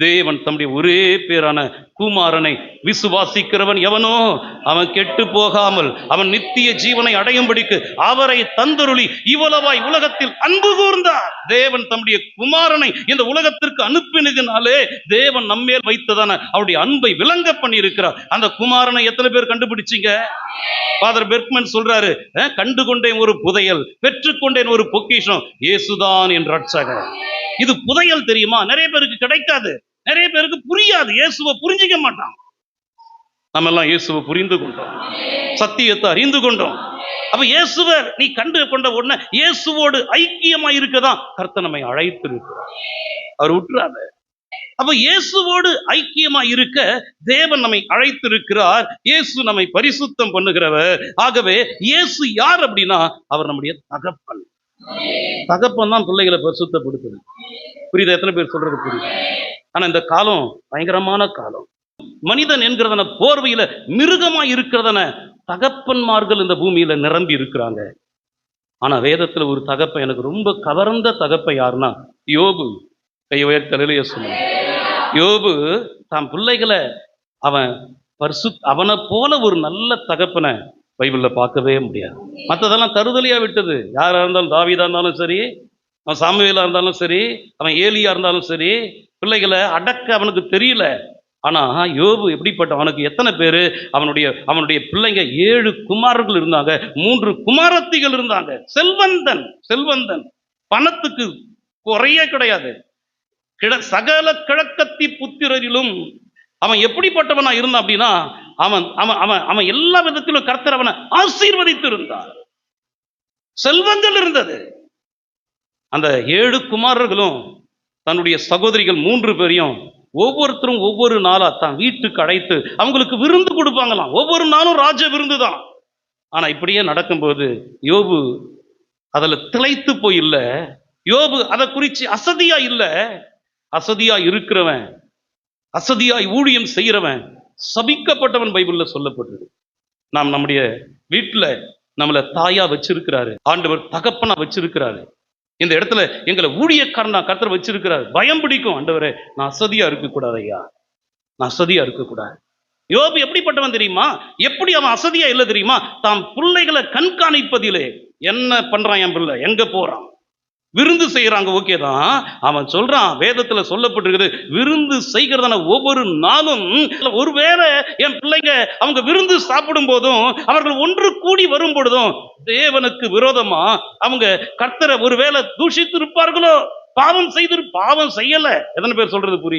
தேவன் தம்முடைய ஒரே பேரான குமாரனை விசுவாசிக்கிறவன் எவனோ அவன் கெட்டு போகாமல் அவன் நித்திய ஜீவனை அடையும்படிக்கு அவரை தந்தருளி இவ்வளவாய் உலகத்தில் அன்பு கூர்ந்தார். தேவன் தம்முடைய குமாரனை இந்த உலகத்திற்கு அனுப்பினதினாலே தேவன் நம்மேல் வைத்ததான அவருடைய அன்பை விளங்க பண்ணி இருக்கிறார். அந்த குமாரனை எத்தனை பேர் கண்டுபிடிச்சீங்க? ஃபாதர் பெர்க்மன் சொல்றாரு, கண்டுகொண்டேன் ஒரு புதையல், பெற்றுக்கொண்டேன் ஒரு பொக்கிஷம், இயேசுதான் என் ரட்சகர். இது புதையல் தெரியுமா? நிறைய பேருக்கு கிடைக்காது, நிறைய பேருக்கு புரியாது, இயேசுவை புரிஞ்சிக்க மாட்டான். நம்ம எல்லாம் இயேசுவை புரிந்து கொண்டோம், சத்தியத்தை அறிந்து கொண்டோம். அப்ப இயேசுவை நீ கண்டு கொண்ட உடனே இயேசுவோடு ஐக்கியமா இருக்கதான் கர்த்தர் நம்மை அழைத்து இருக்கிறார். அவர் விட்டுறாத. அப்ப இயேசுவோடு ஐக்கியமா இருக்க தேவன் நம்மை அழைத்திருக்கிறார். இயேசு நம்மை பரிசுத்தம் பண்ணுகிறவர். ஆகவே இயேசு யார் அப்படின்னா அவர் நம்முடைய தகப்பன். தகப்பன் தான் பிள்ளைகளை பரிசுத்தப்படுத்துது. புரியுது? எத்தனை பேர் சொல்றது புரியுது? ஆனா இந்த காலம் பயங்கரமான காலம். மனிதன் என்கிறதன போர்வையில மிருகமா இருக்கிறதன தகப்பன்மார்கள் இந்த பூமியில நிரம்பி இருக்கிறாங்க. ஆனா வேதத்துல ஒரு தகப்பன் எனக்கு ரொம்ப கவர்ந்த தகப்பன் யாருன்னா யோபு. கை உயர்த்தலையிலேயே சொல்லுங்க. யோபு தான் பிள்ளைகளை அவனை போல ஒரு நல்ல தகப்பனை பைபிள்ல பார்க்கவே முடியாது. மற்றதெல்லாம் தருதலையா விட்டது. யாரா இருந்தாலும், தாவீதா இருந்தாலும் சரி, அவன் சாமுவேலா இருந்தாலும் சரி, அவன் ஏலியா இருந்தாலும் சரி, பிள்ளைகளை அடக்க அவனுக்கு தெரியல. ஆனா யோபு எப்படிப்பட்ட, அவனுக்கு எத்தனை பேரு? அவனுடைய பிள்ளைங்க 7 குமாரர்கள் இருந்தாங்க, 3 குமாரத்திகள் இருந்தாங்க. செல்வந்தன், பணத்துக்கு குறையே கிடையாது. சகல கிழக்கத்தி புத்திரரிலும் அவன் எப்படிப்பட்டவனா இருந்தான் அப்படின்னா அவன் எல்லா விதத்திலும் கர்த்தர் அவனை ஆசீர்வதித்து இருந்தார். செல்வங்கள் இருந்தது. அந்த 7 குமாரர்களும் தன்னுடைய சகோதரிகள் 3 பேரையும் ஒவ்வொருத்தரும் ஒவ்வொரு நாளா தான் வீட்டுக்கு அழைத்து அவங்களுக்கு விருந்து கொடுப்பாங்களாம். ஒவ்வொரு நாளும் ராஜ விருந்து தான். ஆனா இப்படியே நடக்கும்போது யோபு அதுல திளைத்து போய் இல்ல, யோபு அதை குறிச்சு அசதியா இல்ல. அசதியா இருக்கிறவன், அசதியாய் ஊழியம் செய்கிறவன் சபிக்கப்பட்டவன் பைபிள்ல சொல்லப்பட்டிருக்கு. நாம் நம்முடைய வீட்டுல நம்மளை தாயா வச்சிருக்கிறாரு, ஆண்டவர் தகப்பனா வச்சிருக்கிறாரு. இந்த இடத்துல எங்களை ஊழியக்காரனா கர்த்தர் வச்சிருக்கிறாரு. பயம் பிடிக்கும், ஆண்டவரே நான் அசதியா இருக்கக்கூடாது ஐயா, நான் அசதியா இருக்கக்கூடாது. யோபு எப்படிப்பட்டவன் தெரியுமா? எப்படி அவன் அசதியா இல்லை தெரியுமா? தாம் பிள்ளைகளை கண்காணிப்பதிலே என்ன பண்றான் என் பிள்ளை, எங்க போறான், விருந்து செய்யறாங்க, ஓகே தான். அவன் சொல்றான், வேதத்துல சொல்லப்பட்டிருக்குது, விருந்து செய்கிறதான ஒவ்வொரு நாளும் ஒருவேளை என் பிள்ளைங்க அவங்க விருந்து சாப்பிடும் போதும் அவர்கள் ஒன்று கூடி வரும் பொழுதும் தேவனுக்கு விரோதமா அவங்க கர்த்தரை ஒருவேளை தூஷித்து இருப்பார்களோ, பாவம் செய்யல. எத்தனை பேர் சொல்றது புரியுது?